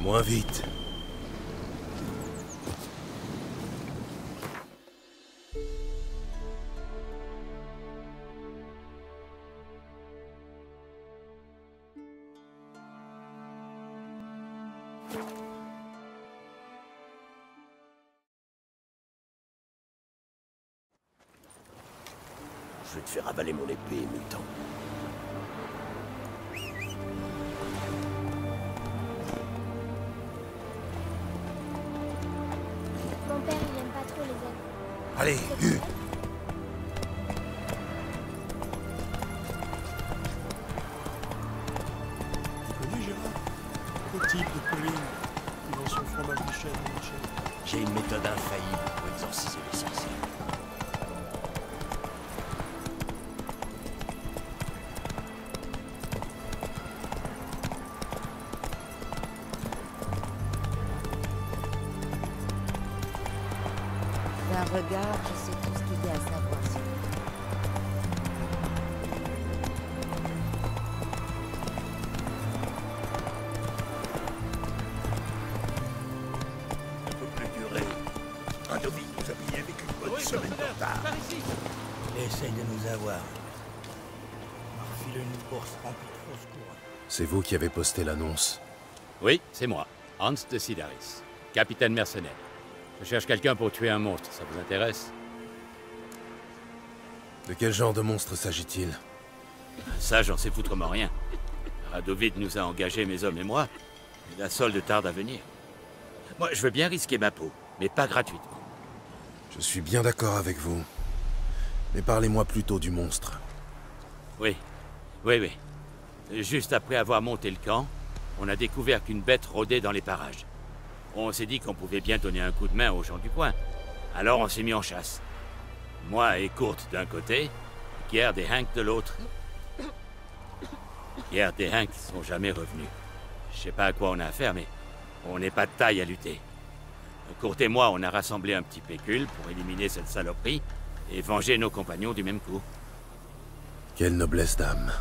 Moins vite. Je vais te faire avaler mon épée, mutant. Mon père, il aime pas trop les elfes. Allez, C'est vrai? Tu connais Gérard? Le type de Pauline qui vend son fromage de chèvre au marché. J'ai une méthode infaillible pour exorciser les sorciers. D'un regard, je sais tout ce qu'il y a à savoir sur lui. Ça peut plus durer. Radovid nous a pillé avec une bonne semaine de retard. il essaye de nous avoir. On m'a refilé une course remplie de fausses couronnes. C'est vous qui avez posté l'annonce. Oui, c'est moi, Hans de Sidaris, capitaine mercenaire. Je cherche quelqu'un pour tuer un monstre, ça vous intéresse? De quel genre de monstre s'agit-il? Ça, j'en sais foutrement rien. Radovid nous a engagés, mes hommes et moi, et la solde tarde à venir. Moi, je veux bien risquer ma peau, mais pas gratuitement. Je suis bien d'accord avec vous. Mais parlez-moi plutôt du monstre. Oui. Juste après avoir monté le camp, on a découvert qu'une bête rôdait dans les parages. On s'est dit qu'on pouvait bien donner un coup de main aux gens du coin. Alors on s'est mis en chasse. Moi et Kurt d'un côté, Gerd et Hank de l'autre. Gerd et Hank sont jamais revenus. Je sais pas à quoi on a affaire, mais on n'est pas de taille à lutter. Kurt et moi, on a rassemblé un petit pécule pour éliminer cette saloperie et venger nos compagnons du même coup. Quelle noblesse d'âme.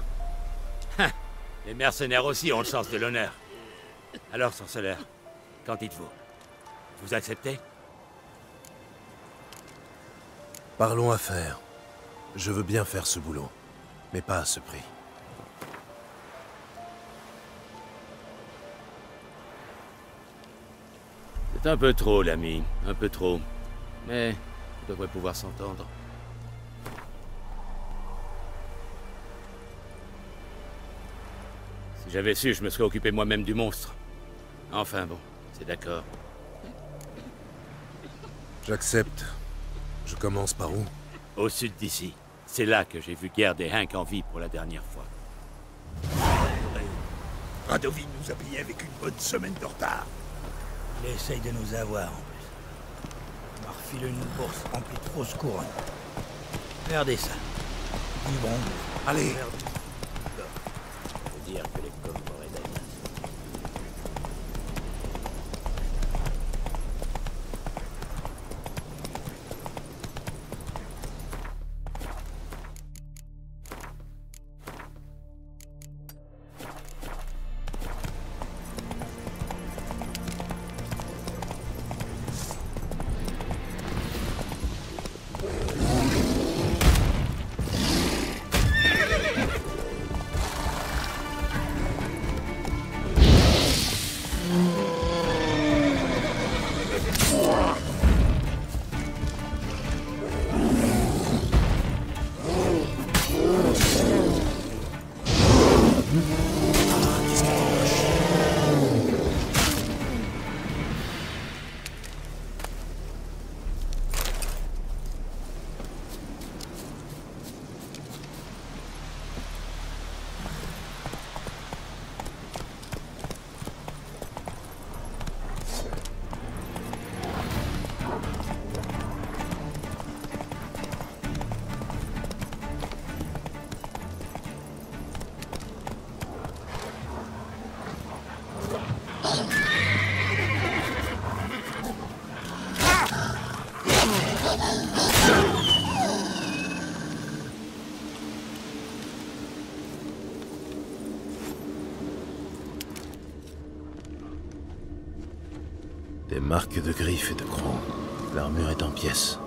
Les mercenaires aussi ont le sens de l'honneur. Alors, sorceleur, qu'en dites-vous? Vous acceptez? Parlons affaires. Je veux bien faire ce boulot, mais pas à ce prix. C'est un peu trop, l'ami, un peu trop. Mais on devrait pouvoir s'entendre. Si j'avais su, je me serais occupé moi-même du monstre. Enfin bon, c'est d'accord. J'accepte. Je commence par où? Au sud d'ici. C'est là que j'ai vu Gerd et Hank en vie pour la dernière fois. Radovid nous a pillé avec une bonne semaine de retard. Il essaye de nous avoir, en plus. On m'a refilé une course remplie de fausses couronnes. Regardez ça. Du bon. Allez. Faut dire que les pommes m'auraient d'ailleurs. Des marques de griffes et de crocs. L'armure est en pièces.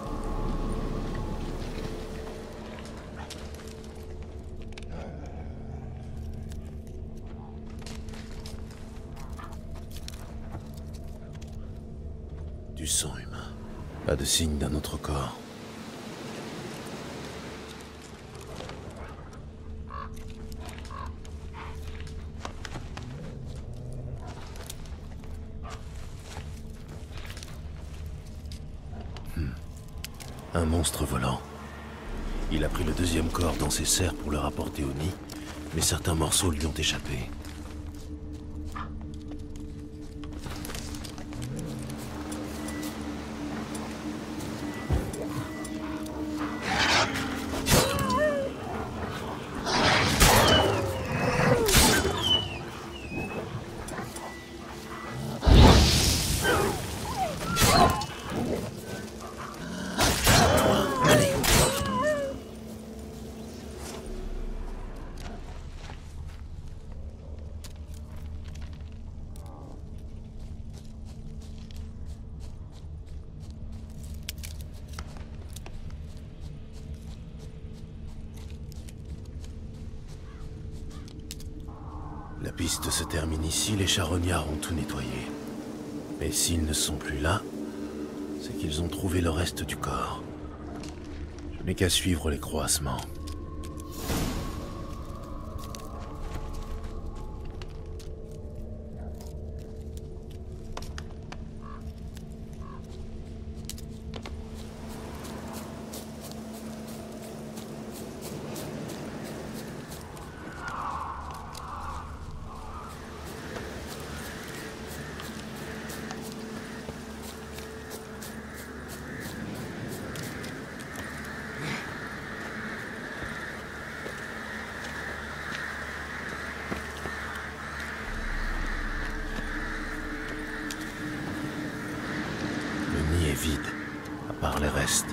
Du sang humain. Pas de signe d'un autre corps. Un monstre volant. Il a pris le deuxième corps dans ses serres pour le rapporter au nid, mais certains morceaux lui ont échappé. La piste se termine ici, les charognards ont tout nettoyé. Mais s'ils ne sont plus là, c'est qu'ils ont trouvé le reste du corps. Je n'ai qu'à suivre les croissements. Vide, à part les restes.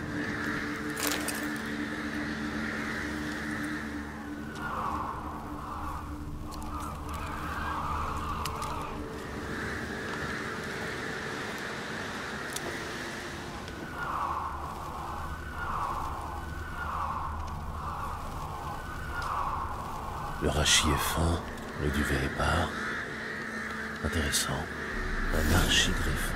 Le rachis est fin, le duvet est épars. Intéressant. Un archigriffon.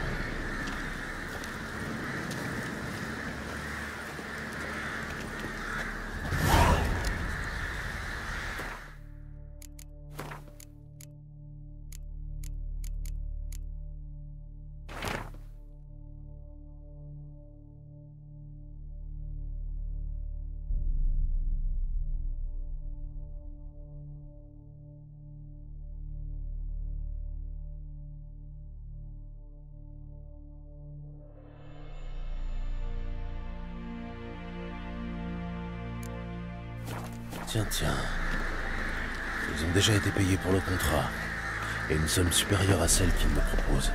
Tiens. Ils ont déjà été payés pour le contrat, et une somme supérieure à celle qu'ils me proposent.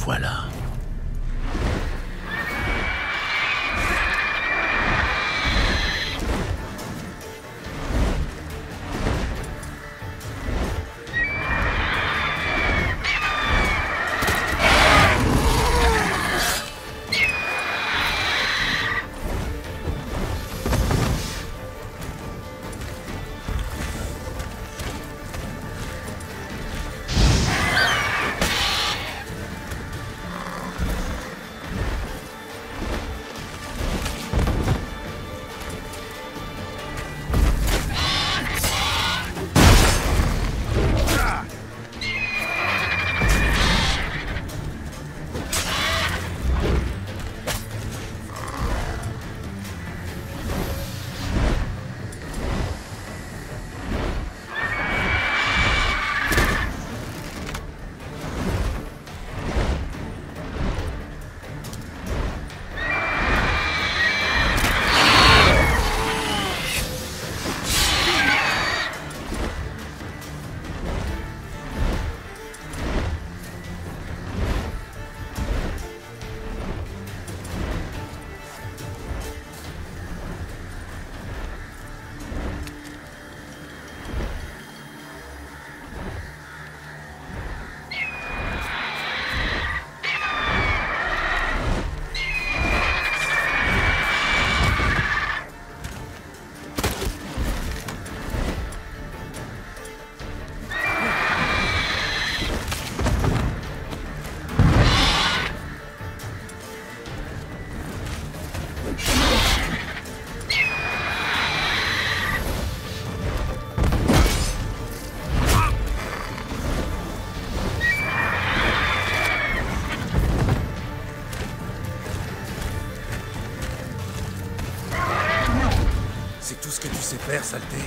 voilà. C'est tout ce que tu sais faire, saleté.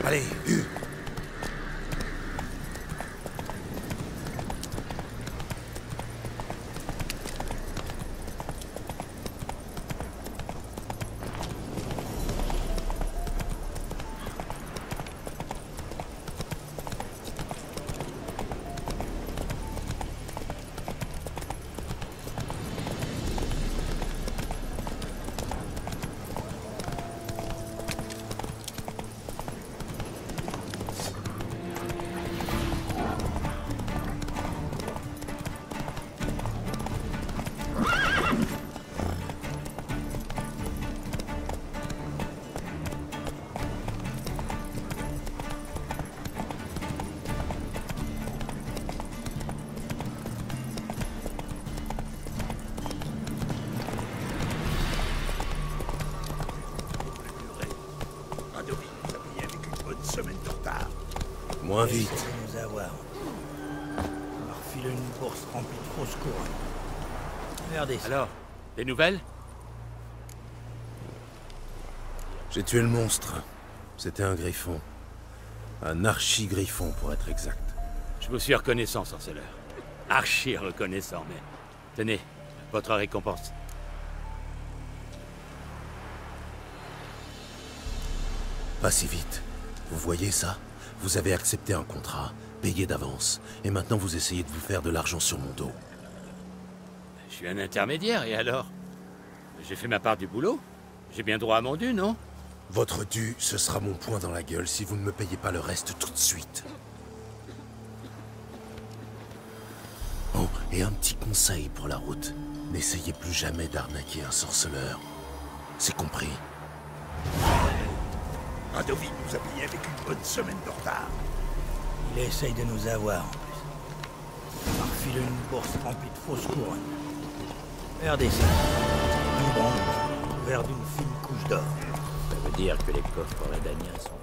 Allez, Hugh. Semaine de retard. Moins vite. Essaie de nous avoir. On m'a refilé une bourse remplie de fausses couronnes. Regardez ça. Alors, des nouvelles? J'ai tué le monstre. C'était un griffon. Un archi-griffon, pour être exact. Je vous suis reconnaissant, sorceleur. Archi reconnaissant, mais... Tenez, votre récompense. Pas si vite. Vous voyez ça? Vous avez accepté un contrat, payé d'avance, et maintenant vous essayez de vous faire de l'argent sur mon dos. Je suis un intermédiaire, et alors? J'ai fait ma part du boulot. J'ai bien droit à mon dû, non? Votre dû, ce sera mon poing dans la gueule si vous ne me payez pas le reste tout de suite. Oh, et un petit conseil pour la route. N'essayez plus jamais d'arnaquer un sorceleur. C'est compris? Radovid nous a payé avec une bonne semaine de retard. Il essaye de nous avoir en plus. Il m'a refilé une bourse remplie de fausses couronnes. Regardez ça. Du bronze, couvert d'une fine couche d'or. Ça veut dire que les coffres redaniens sont